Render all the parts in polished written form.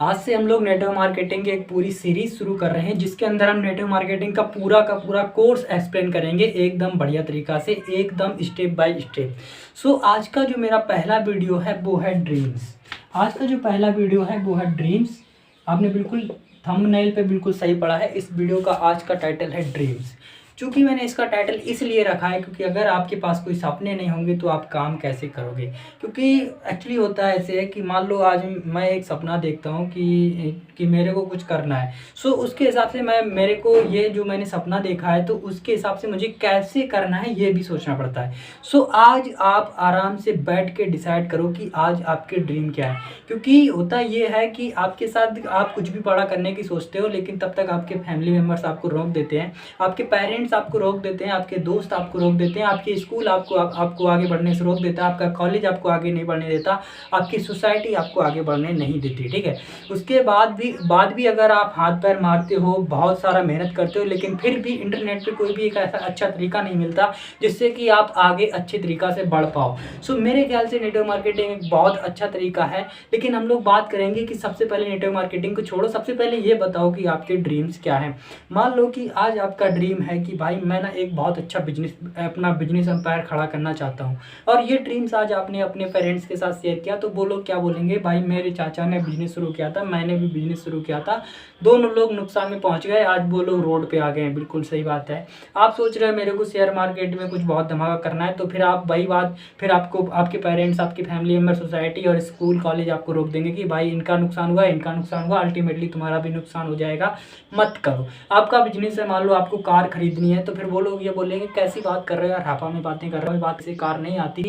आज से हम लोग नेटवर्क मार्केटिंग की एक पूरी सीरीज शुरू कर रहे हैं जिसके अंदर हम नेटवर्क मार्केटिंग का पूरा कोर्स एक्सप्लेन करेंगे एकदम बढ़िया तरीका से, एकदम स्टेप बाय स्टेप। सो आज का जो मेरा पहला वीडियो है वो है ड्रीम्स। आज का जो पहला वीडियो है वो है ड्रीम्स। आपने बिल्कुल थंबनेल पे बिल्कुल सही पढ़ा है। इस वीडियो का आज का टाइटल है ड्रीम्स। चूँकि मैंने इसका टाइटल इसलिए रखा है क्योंकि अगर आपके पास कोई सपने नहीं होंगे तो आप काम कैसे करोगे। क्योंकि एक्चुअली होता है ऐसे है कि मान लो आज मैं एक सपना देखता हूँ कि मेरे को कुछ करना है। सो उसके हिसाब से मेरे को ये जो मैंने सपना देखा है तो उसके हिसाब से मुझे कैसे करना है ये भी सोचना पड़ता है। सो आज आप आराम से बैठ के डिसाइड करो कि आज आपके ड्रीम क्या है। क्योंकि होता ये है कि आपके साथ आप कुछ भी बड़ा करने की सोचते हो लेकिन तब तक आपके फैमिली मेम्बर्स आपको रोक देते हैं, आपके पेरेंट्स आपको रोक देते हैं, आपके दोस्त आपको रोक देते हैं, आपके स्कूल आपको आगे बढ़ने से रोक देता है, आपका कॉलेज आपको आगे नहीं बढ़ने देता, आपकी सोसाइटी आपको आगे बढ़ने नहीं देती। ठीक है, उसके बाद भी अगर आप हाथ पैर मारते हो, बहुत सारा मेहनत करते हो, लेकिन फिर भी इंटरनेट पे कोई भी एक ऐसा अच्छा तरीका नहीं मिलता जिससे कि आप आगे अच्छे तरीका से बढ़ पाओ। सो मेरे ख्याल से नेटवर्क मार्केटिंग एक बहुत अच्छा तरीका है। लेकिन हम लोग बात करेंगे कि सबसे पहले नेटवर्क मार्केटिंग को छोड़ो, सबसे पहले ये बताओ कि आपके ड्रीम्स क्या हैं। मान लो कि आज आपका ड्रीम है कि भाई मैं ना एक बहुत अच्छा अपना बिजनेस एम्पायर खड़ा करना चाहता हूँ, और ये ड्रीम्स आज आपने अपने पेरेंट्स के साथ शेयर किया तो वो लोग क्या बोलेंगे, भाई मेरे चाचा ने बिजनेस शुरू किया था, मैंने भी बिजनेस शुरू किया था, दोनों लोग नुकसान में पहुंच गए, आज वो लोग रोड पे आ गए हैं। बिल्कुल सही बात है। आप सोच रहे हैं मेरे को शेयर मार्केट में कुछ बहुत धमाका करना है, तो फिर आप वही बात फिर आपको आपके पेरेंट्स, आपकी फैमिली मेम्बर, सोसाइटी और स्कूल कॉलेज आपको रोक देंगे कि भाई इनका नुकसान हुआ, इनका नुकसान हुआ, अल्टीमेटली तुम्हारा भी नुकसान हो जाएगा, मत करो। आपका बिजनेस है, मान लो आपको कार खरीदनी है, तो फिर वो लोग ये बोलेंगे कैसी बात कर रहे हो यार, हापा में बातें कर रहे हो, बात से कार नहीं आती।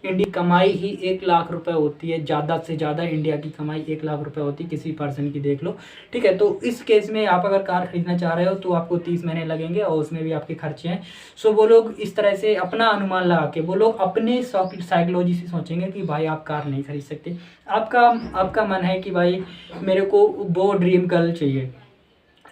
इंडिया कमाई ही 1 लाख रुपए होती है, ज़्यादा से ज़्यादा इंडिया की कमाई 1 लाख रुपए होती है किसी पर्सन की, देख लो। ठीक है, तो इस केस में आप अगर कार खरीदना चाह रहे हो तो आपको 30 महीने लगेंगे और उसमें भी आपके खर्चे हैं। सो वो लोग इस तरह से अपना अनुमान लगा के वो लोग अपने साइकोलॉजी से सोचेंगे कि भाई आप कार नहीं खरीद सकते। आपका मन है कि भाई मेरे को वो ड्रीम गर्ल चाहिए,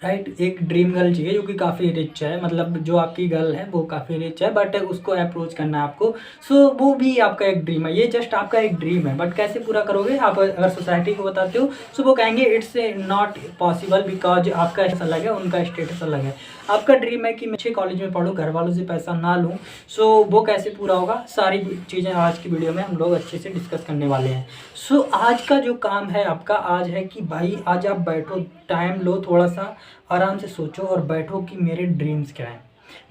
राइट, एक ड्रीम गर्ल चाहिए जो कि काफ़ी रिच है, मतलब जो आपकी गर्ल है वो काफ़ी रिच है, बट उसको अप्रोच करना है आपको। सो वो भी आपका एक ड्रीम है, ये जस्ट आपका एक ड्रीम है, बट कैसे पूरा करोगे। आप अगर सोसाइटी को बताते हो सो वो कहेंगे इट्स नॉट पॉसिबल बिकॉज आपका अलग है, उनका स्टेटस अलग है। आपका ड्रीम है कि मैं अच्छे कॉलेज में पढ़ूँ, घर वालों से पैसा ना लूँ, सो वो कैसे पूरा होगा, सारी चीज़ें आज की वीडियो में हम लोग अच्छे से डिस्कस करने वाले हैं। सो आज का जो काम है आपका आज है कि भाई आज आप बैठो, टाइम लो, थोड़ा सा आराम से सोचो और बैठो कि मेरे ड्रीम्स क्या हैं,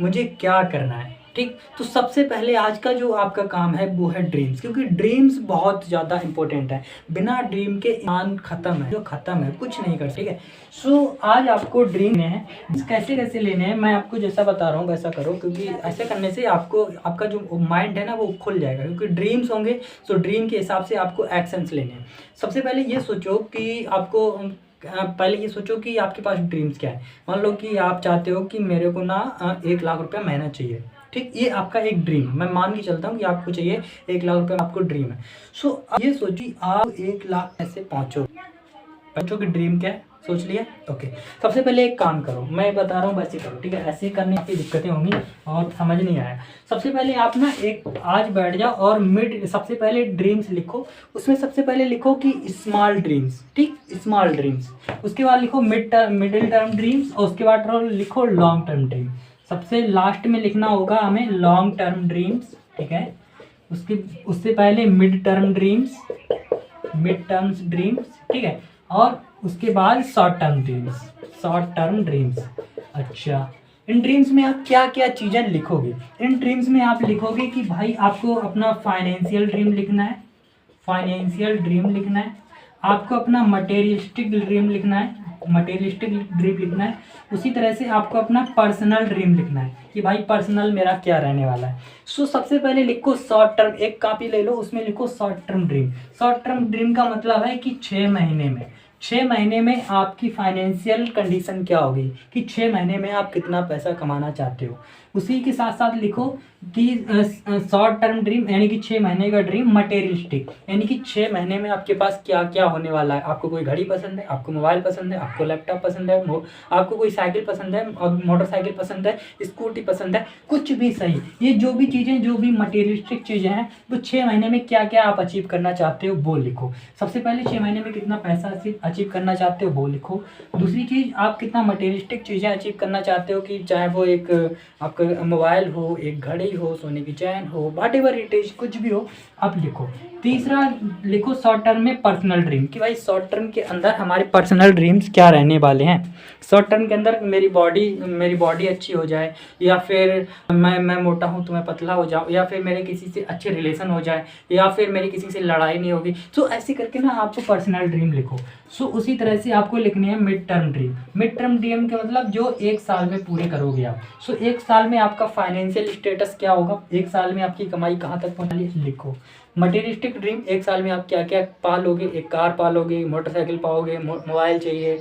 मुझे क्या करना है। ठीक, तो सबसे पहले आज का जो आपका काम है वो है ड्रीम्स, क्योंकि ड्रीम्स बहुत ज़्यादा इंपॉर्टेंट है। बिना ड्रीम के ईमान ख़त्म है, जो ख़त्म है कुछ नहीं कर। ठीक है, सो आज आपको ड्रीम लेने हैं, कैसे कैसे लेने हैं मैं आपको जैसा बता रहा हूँ वैसा करो, क्योंकि ऐसे करने से आपको आपका जो माइंड है ना वो खुल जाएगा, क्योंकि ड्रीम्स होंगे तो ड्रीम के हिसाब से आपको एक्शंस लेने हैं। सबसे पहले ये सोचो कि आपको पहले ये सोचो कि आपके पास ड्रीम्स क्या है। मान लो कि आप चाहते हो कि मेरे को ना 1 लाख रुपया महीना चाहिए। ठीक, ये आपका एक ड्रीम है, मैं मान के चलता हूँ कि आपको चाहिए 1 लाख रुपया, आपको ड्रीम है। सो ये सोचिए आप 1 लाख कैसे पहुँचो कि ड्रीम क्या है, सोच लिया। ओके, सबसे पहले एक काम करो, मैं बता रहा हूँ वैसे करो। ठीक है, ऐसे करने की दिक्कतें होंगी और समझ नहीं आया। सबसे पहले आप ना एक आज बैठ जाओ और सबसे पहले ड्रीम्स लिखो। उसमें सबसे पहले लिखो कि स्मॉल ड्रीम्स, ठीक, स्मॉल ड्रीम्स। उसके बाद लिखो मिडिल टर्म ड्रीम्स, और उसके बाद लिखो लॉन्ग टर्म ड्रीम। सबसे लास्ट में लिखना होगा हमें लॉन्ग टर्म ड्रीम्स। ठीक है, उससे पहले मिड टर्म ड्रीम्स, ठीक है, और उसके बाद शॉर्ट टर्म ड्रीम्स। अच्छा, इन ड्रीम्स में आप क्या क्या चीज़ें लिखोगे। इन ड्रीम्स में आप लिखोगे कि भाई आपको अपना फाइनेंशियल ड्रीम लिखना है, आपको अपना मटेरियलिस्टिक ड्रीम लिखना है, उसी तरह से आपको अपना पर्सनल ड्रीम लिखना है कि भाई पर्सनल मेरा क्या रहने वाला है। सो सबसे पहले लिखो शॉर्ट टर्म, एक कॉपी ले लो, उसमें लिखो short term dream. Short term dream का मतलब है कि 6 महीने में आपकी फाइनेंशियल कंडीशन क्या होगी, कि 6 महीने में आप कितना पैसा कमाना चाहते हो। उसी के साथ साथ लिखो कि शॉर्ट टर्म ड्रीम यानी कि 6 महीने का ड्रीम, मटेरियलिस्टिक यानी कि 6 महीने में आपके पास क्या क्या होने वाला है। आपको कोई घड़ी पसंद है, आपको मोबाइल पसंद है, आपको लैपटॉप पसंद है, आपको कोई साइकिल पसंद है और मोटरसाइकिल पसंद है, स्कूटी पसंद है, कुछ भी सही। ये जो भी चीज़ें, जो भी मटेरियलिस्टिक चीज़ें हैं, वो 6 महीने में क्या क्या आप अचीव करना चाहते हो वो लिखो। सबसे पहले 6 महीने में कितना पैसा अचीव करना चाहते हो वो लिखो। दूसरी चीज़, आप कितना मटेरियलिस्टिक चीज़ें अचीव करना चाहते हो, कि चाहे वो एक आपका मोबाइल हो, एक घड़ी हो, सोने की चैन हो, व्हाटएवर इट इज, कुछ भी हो आप लिखो। तीसरा लिखो शॉर्ट टर्म में पर्सनल ड्रीम, कि भाई शॉर्ट टर्म के अंदर हमारे पर्सनल ड्रीम्स क्या रहने वाले हैं। शॉर्ट टर्म के अंदर मेरी बॉडी अच्छी हो जाए, या फिर मैं मोटा हूँ तो मैं पतला हो जाऊँ, या फिर मेरे किसी से अच्छे रिलेशन हो जाए, या फिर मेरी किसी से लड़ाई नहीं होगी। सो ऐसे करके ना आपको पर्सनल ड्रीम लिखो। सो उसी तरह से आपको लिखनी है mid term dream. Mid term dream के मतलब जो 1 साल में पूरे करोगे आप। सो 1 साल में आपका फाइनेंशियल स्टेटस क्या होगा, 1 साल में आपकी कमाई कहाँ तक पहुँचाली लिखो। मटेरियलिस्टिक ड्रीम, 1 साल में आप क्या क्या पालोगे, एक कार पालोगे, मोटरसाइकिल पाओगे, मोबाइल चाहिए,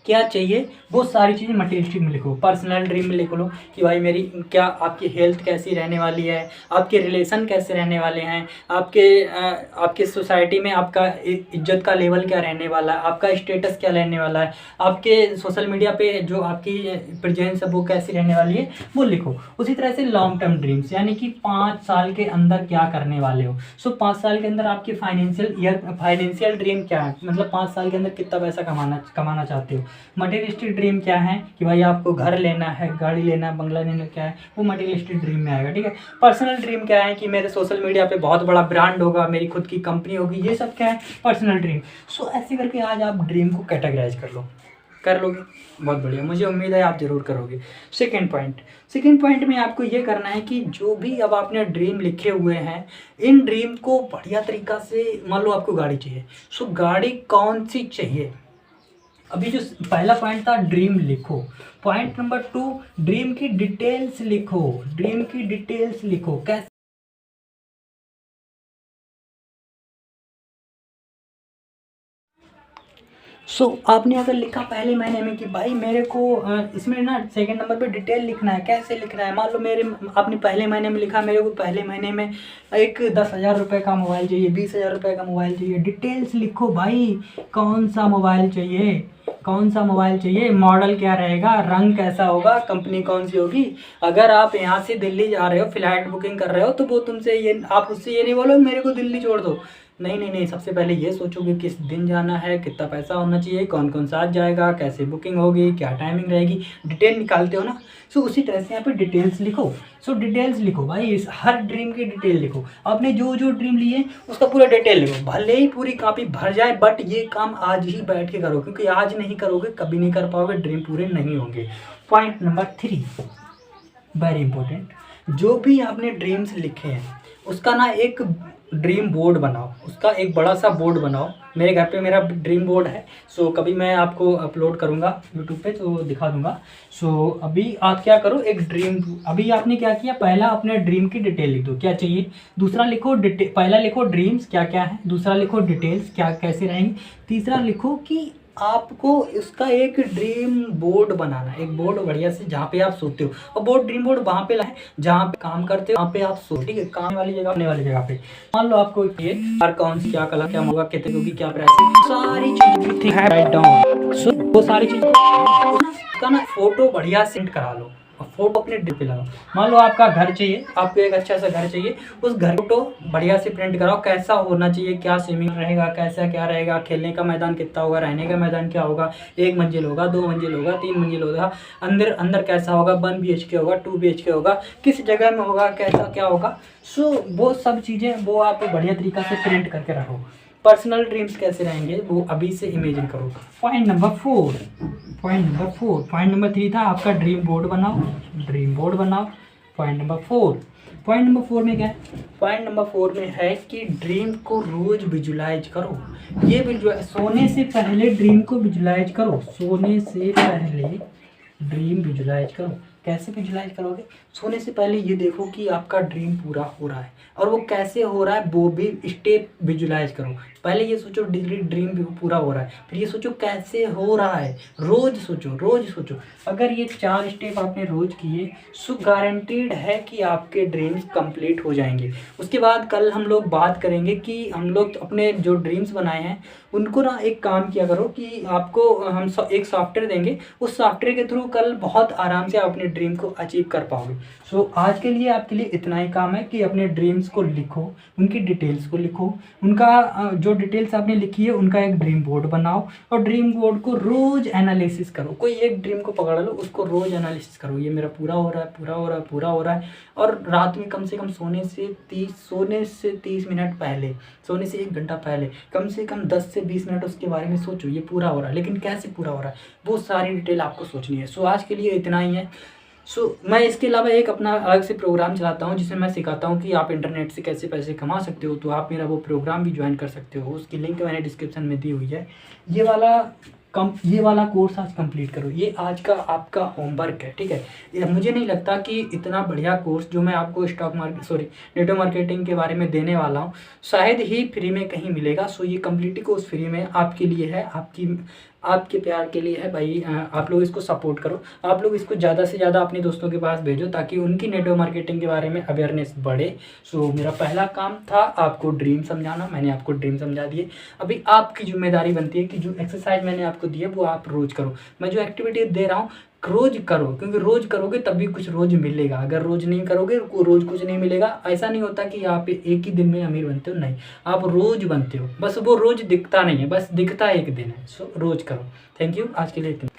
क्या चाहिए, वो सारी चीज़ें मटेरियलिस्टिक में लिखो। पर्सनल ड्रीम में लिख लो कि भाई मेरी क्या, आपकी हेल्थ कैसी रहने वाली है, आपके रिलेशन कैसे रहने वाले हैं, आपके सोसाइटी में आपका इज्जत का लेवल क्या रहने वाला है, आपका स्टेटस क्या रहने वाला है, आपके सोशल मीडिया पे जो आपकी प्रेजेंस है वो कैसी रहने वाली है, वो लिखो। उसी तरह से लॉन्ग टर्म ड्रीम्स, यानी कि 5 साल के अंदर क्या करने वाले हो। सो 5 साल के अंदर आपकी फाइनेंशियल ड्रीम क्या है, मतलब 5 साल के अंदर कितना पैसा कमाना चाहते हो। मटेरियलिस्टिक ड्रीम क्या है कि भाई आपको घर लेना है, गाड़ी लेना है, बंगला लेना, क्या है वो मटेरियलिस्टिक ड्रीम में आएगा। ठीक है। पर्सनल ड्रीम क्या है कि मेरे सोशल मीडिया पे बहुत बड़ा ब्रांड होगा, मेरी खुद की कंपनी होगी, ये सब क्या है पर्सनल ड्रीम। सो ऐसे करके आज आप ड्रीम को कैटेगराइज कर लोगे, बहुत बढ़िया, मुझे उम्मीद है आप जरूर करोगे। सेकेंड पॉइंट में आपको ये करना है कि जो भी अब आपने ड्रीम लिखे हुए हैं, इन ड्रीम को बढ़िया तरीका से, मान लो आपको गाड़ी चाहिए, सो गाड़ी कौन सी चाहिए। अभी जो पहला पॉइंट था ड्रीम लिखो, पॉइंट नंबर 2 ड्रीम की डिटेल्स लिखो, कैसे आपने अगर लिखा पहले महीने में कि भाई मेरे को इसमें ना सेकंड नंबर पे डिटेल लिखना है, कैसे लिखना है। मान लो आपने पहले महीने में लिखा मेरे को पहले महीने में एक 10,000 रुपये का मोबाइल चाहिए, 20,000 रुपये का मोबाइल चाहिए। डिटेल्स लिखो भाई, कौन सा मोबाइल चाहिए, मॉडल क्या रहेगा, रंग कैसा होगा, कंपनी कौन सी होगी। अगर आप यहाँ से दिल्ली जा रहे हो, फ्लाइट बुकिंग कर रहे हो, तो वो तुमसे आप उससे ये नहीं बोलो मेरे को दिल्ली छोड़ दो, नहीं, सबसे पहले ये सोचो कि किस दिन जाना है, कितना पैसा होना चाहिए, कौन कौन साथ जाएगा, कैसे बुकिंग होगी, क्या टाइमिंग रहेगी, डिटेल निकालते हो ना। सो उसी तरह से यहाँ पे डिटेल्स लिखो भाई, इस हर ड्रीम की डिटेल लिखो। आपने जो ड्रीम लिए उसका पूरा डिटेल लिखो, भले ही पूरी कॉपी भर जाए, बट ये काम आज ही बैठ के करो, क्योंकि आज नहीं करोगे कभी नहीं कर पाओगे, ड्रीम पूरे नहीं होंगे। पॉइंट नंबर 3 वेरी इंपॉर्टेंट, जो भी आपने ड्रीम्स लिखे हैं उसका ना एक ड्रीम बोर्ड बनाओ, उसका एक बड़ा सा बोर्ड बनाओ। मेरे घर पे मेरा ड्रीम बोर्ड है, सो कभी मैं आपको अपलोड करूँगा यूट्यूब पे तो दिखा दूँगा। सो अभी आप क्या करो, एक ड्रीम, अभी आपने क्या किया, पहला अपने ड्रीम की डिटेल लिख दो क्या चाहिए, दूसरा लिखो पहला लिखो ड्रीम्स क्या क्या है, दूसरा लिखो डिटेल्स क्या कैसे रहेंगी, तीसरा लिखो कि आपको इसका एक ड्रीम बोर्ड बनाना है, एक बोर्ड बढ़िया से जहाँ पे आप सोते हो, और बोर्ड ड्रीम बोर्ड वहाँ पे लाए जहाँ पे काम करते हो, वहाँ पे आप सो, ठीक है, काम वाली जगह, आने वाली जगह पे। मान लो आपको ये कार कौन सी, क्या कलर, क्या होगा, कितने होगी, क्या प्राइस, सारी चीजें राइट डाउन। सो वो सारी चीज का ना फोटो बढ़िया सेंड करा लो, फोटो अपने डिप पे लगाओ। मान लो आपका घर चाहिए, आपको एक अच्छा सा घर चाहिए, उस घर फोटो बढ़िया से प्रिंट कराओ, कैसा होना चाहिए, क्या स्विमिंग रहेगा, कैसा क्या रहेगा, खेलने का मैदान कितना होगा, रहने का मैदान क्या होगा, 1 मंजिल होगा, 2 मंजिल होगा, 3 मंजिल होगा, अंदर कैसा होगा, 1 BHK होगा, 2 BHK होगा, किस जगह में होगा, कैसा क्या होगा। सो वो सब चीज़ें वो आप बढ़िया तरीका से प्रिंट करके रखो। पर्सनल ड्रीम्स कैसे रहेंगे वो अभी से इमेजिन करो। पॉइंट नंबर 3 था आपका ड्रीम बोर्ड बनाओ। पॉइंट नंबर 4 में क्या है, पॉइंट नंबर 4 में है कि ड्रीम को रोज विजुलाइज करो। ये सोने से पहले ड्रीम को विजुलाइज करो, कैसे विजुलाइज करोगे, सोने से पहले ये देखो कि आपका ड्रीम पूरा हो रहा है, और वो कैसे हो रहा है वो भी स्टेप विजुलाइज करो। पहले ये सोचो ड्रीम भी पूरा हो रहा है, फिर ये सोचो कैसे हो रहा है। रोज सोचो, रोज सोचो। अगर ये 4 स्टेप आपने रोज किए सो गारंटीड है कि आपके ड्रीम्स कंप्लीट हो जाएंगे। उसके बाद कल हम लोग बात करेंगे कि हम लोग अपने जो ड्रीम्स बनाए हैं उनको ना एक काम किया करो कि आपको हम एक सॉफ्टवेयर देंगे, उस सॉफ्टवेयर के थ्रू कल बहुत आराम से आप अपने ड्रीम को अचीव कर पाओगे। सो आज के लिए आपके लिए इतना ही काम है कि अपने ड्रीम्स को लिखो, उनकी डिटेल्स को लिखो, उनका जो डिटेल्स आपने लिखी है उनका एक ड्रीम बोर्ड बनाओ, और ड्रीम बोर्ड को रोज एनालिसिस करो। कोई एक ड्रीम को पकड़ लो, उसको रोज एनालिसिस करो, ये मेरा पूरा हो रहा है, पूरा हो रहा है, पूरा हो रहा है। और रात में कम से कम सोने से 30 मिनट पहले, सोने से 1 घंटा पहले कम से कम 10 से 20 मिनट उसके बारे में सोचो, ये पूरा हो रहा है, लेकिन कैसे पूरा हो रहा है वो सारी डिटेल आपको सोचनी है। सो आज के लिए इतना ही है। मैं इसके अलावा एक अपना अलग से प्रोग्राम चलाता हूँ जिसमें मैं सिखाता हूँ कि आप इंटरनेट से कैसे पैसे कमा सकते हो, तो आप मेरा वो प्रोग्राम भी ज्वाइन कर सकते हो। उसकी लिंक मैंने डिस्क्रिप्शन में दी हुई है। ये वाला कोर्स आज कंप्लीट करो, ये आज का आपका होमवर्क है, ठीक है। ये मुझे नहीं लगता कि इतना बढ़िया कोर्स जो मैं आपको नेटवर्क मार्केटिंग के बारे में देने वाला हूँ शायद ही फ्री में कहीं मिलेगा। सो ये कम्प्लीट कोर्स फ्री में आपके लिए है, आपके प्यार के लिए है भाई। आप लोग इसको सपोर्ट करो, आप लोग इसको ज़्यादा से ज़्यादा अपने दोस्तों के पास भेजो ताकि उनकी नेटवर्क मार्केटिंग के बारे में अवेयरनेस बढ़े। सो मेरा पहला काम था आपको ड्रीम समझाना, मैंने आपको ड्रीम समझा दिए। अभी आपकी जिम्मेदारी बनती है कि जो एक्सरसाइज मैंने आपको दी है वो आप रोज़ करो। मैं जो एक्टिविटी दे रहा हूँ रोज़ करो, क्योंकि रोज़ करोगे तभी कुछ रोज़ मिलेगा। अगर रोज़ नहीं करोगे रोज़ कुछ नहीं मिलेगा। ऐसा नहीं होता कि आप एक ही दिन में अमीर बनते हो, नहीं, आप रोज़ बनते हो, बस वो रोज़ दिखता नहीं है, बस दिखता एक दिन है। सो रोज़ करो। थैंक यू, आज के लिए इतना।